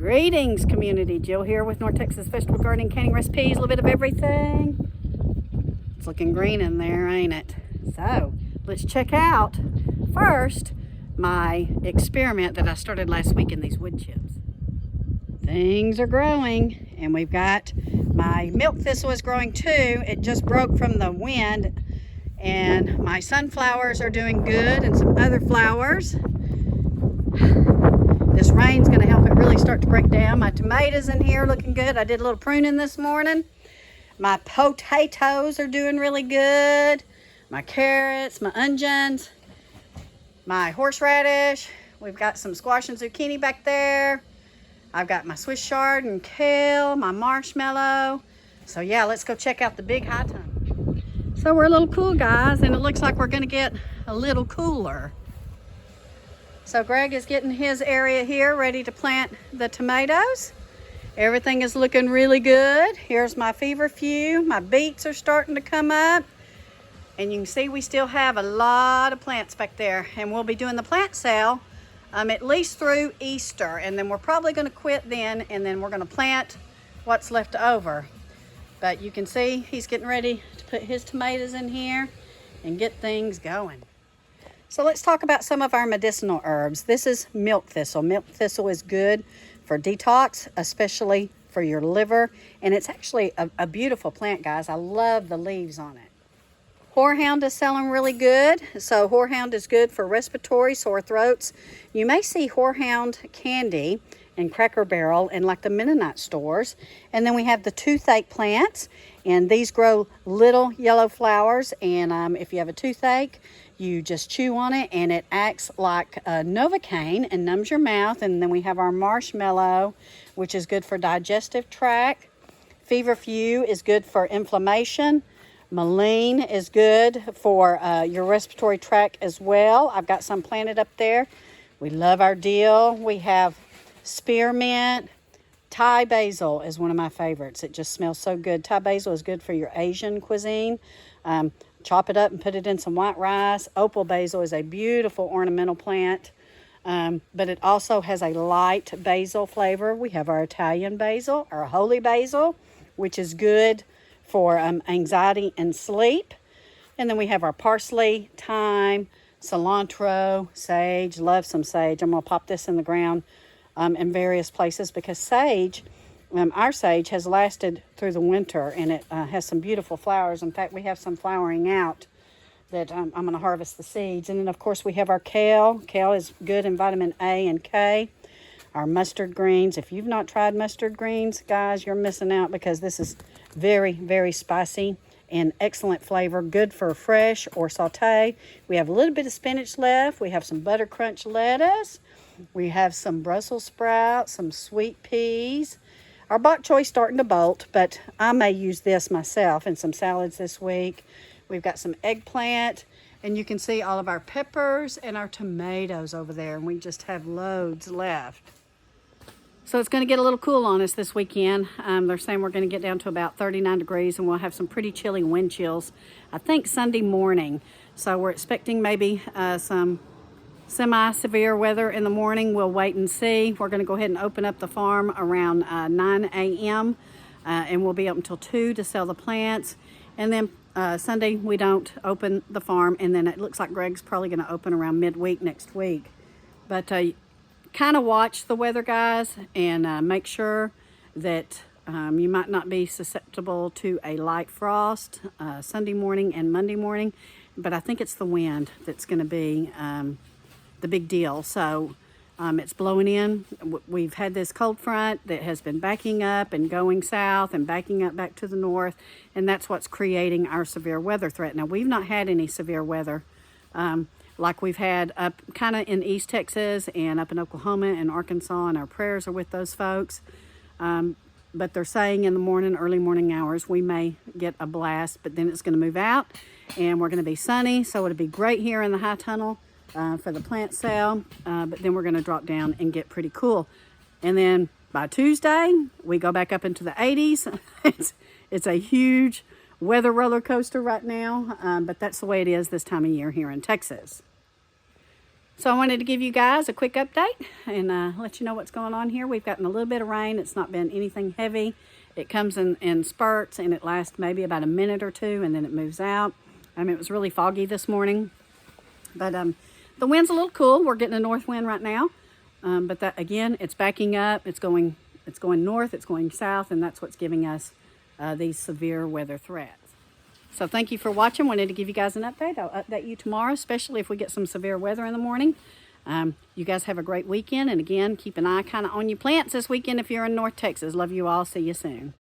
Greetings, community. Jill here with North Texas Vegetable Gardening, Canning Recipes, a little bit of everything. It's looking green in there, ain't it? So, let's check out first my experiment that I started last week in these wood chips. Things are growing, and we've got my milk thistle is growing too. It just broke from the wind, and my sunflowers are doing good, and some other flowers. This rain's going to help it really start to break down. My tomatoes in here looking good. I did a little pruning this morning. My potatoes are doing really good. My carrots, my onions, my horseradish. We've got some squash and zucchini back there. I've got my Swiss chard and kale, my marshmallow. So yeah, let's go check out the big high tunnel. So we're a little cool, guys, and it looks like we're going to get a little cooler. So Greg is getting his area here ready to plant the tomatoes. Everything is looking really good. Here's my feverfew. My beets are starting to come up. And you can see we still have a lot of plants back there. And we'll be doing the plant sale at least through Easter. And then we're probably going to quit then. And then we're going to plant what's left over. But you can see he's getting ready to put his tomatoes in here and get things going. So let's talk about some of our medicinal herbs. This is milk thistle. Milk thistle is good for detox, especially for your liver. And it's actually a beautiful plant, guys. I love the leaves on it. Horehound is selling really good. So horehound is good for respiratory, sore throats. You may see horehound candy and Cracker Barrel in like the Mennonite stores. And then we have the toothache plants. And these grow little yellow flowers. And if you have a toothache, you just chew on it and it acts like Novocaine and numbs your mouth. And then we have our marshmallow, which is good for digestive tract. Feverfew is good for inflammation. Maline is good for your respiratory tract as well. I've got some planted up there. We love our dill. We have spearmint. Thai basil is one of my favorites. It just smells so good. Thai basil is good for your Asian cuisine. Chop it up and put it in some white rice. Opal basil is a beautiful ornamental plant, but it also has a light basil flavor. We have our Italian basil, our holy basil, which is good for anxiety and sleep. And then we have our parsley, thyme, cilantro, sage. Love some sage. I'm going to pop this in the ground in various places because sage, our sage has lasted through the winter, and it has some beautiful flowers. In fact, we have some flowering out that I'm going to harvest the seeds. And then, of course, we have our kale. Kale is good in vitamin A and K. Our mustard greens. If you've not tried mustard greens, guys, you're missing out because this is very, very spicy and excellent flavor. Good for fresh or saute. We have a little bit of spinach left. We have some butter crunch lettuce. We have some Brussels sprouts, some sweet peas. Our bok choy's starting to bolt, but I may use this myself in some salads this week. We've got some eggplant, and you can see all of our peppers and our tomatoes over there, and we just have loads left. So it's going to get a little cool on us this weekend. They're saying we're going to get down to about 39 degrees, and we'll have some pretty chilly wind chills, I think Sunday morning. So we're expecting maybe some semi-severe weather in the morning. We'll wait and see. We're going to go ahead and open up the farm around 9 a.m. And we'll be up until 2 to sell the plants. And then Sunday we don't open the farm, and then it looks like Greg's probably going to open around midweek next week. But kind of watch the weather, guys, and make sure that you might not be susceptible to a light frost Sunday morning and Monday morning. But I think it's the wind that's going to be the big deal. So it's blowing in. We've had this cold front that has been backing up and going south and backing up back to the north, and that's what's creating our severe weather threat. Now, we've not had any severe weather like we've had up kind of in East Texas and up in Oklahoma and Arkansas, and our prayers are with those folks. But they're saying in the morning, early morning hours, we may get a blast, but then it's going to move out and we're going to be sunny. So it'll be great here in the high tunnel for the plant sale, but then we're going to drop down and get pretty cool. And then by Tuesday, we go back up into the 80s. It's a huge weather roller coaster right now, but that's the way it is this time of year here in Texas. So I wanted to give you guys a quick update and let you know what's going on here. We've gotten a little bit of rain. It's not been anything heavy. It comes in spurts and it lasts maybe about a minute or two and then it moves out. It was really foggy this morning. But the wind's a little cool. We're getting a north wind right now. But that, again, it's backing up. It's going north, it's going south, and that's what's giving us these severe weather threats. So thank you for watching. Wanted to give you guys an update. I'll update you tomorrow, especially if we get some severe weather in the morning. You guys have a great weekend. And again, keep an eye kind of on your plants this weekend if you're in North Texas. Love you all. See you soon.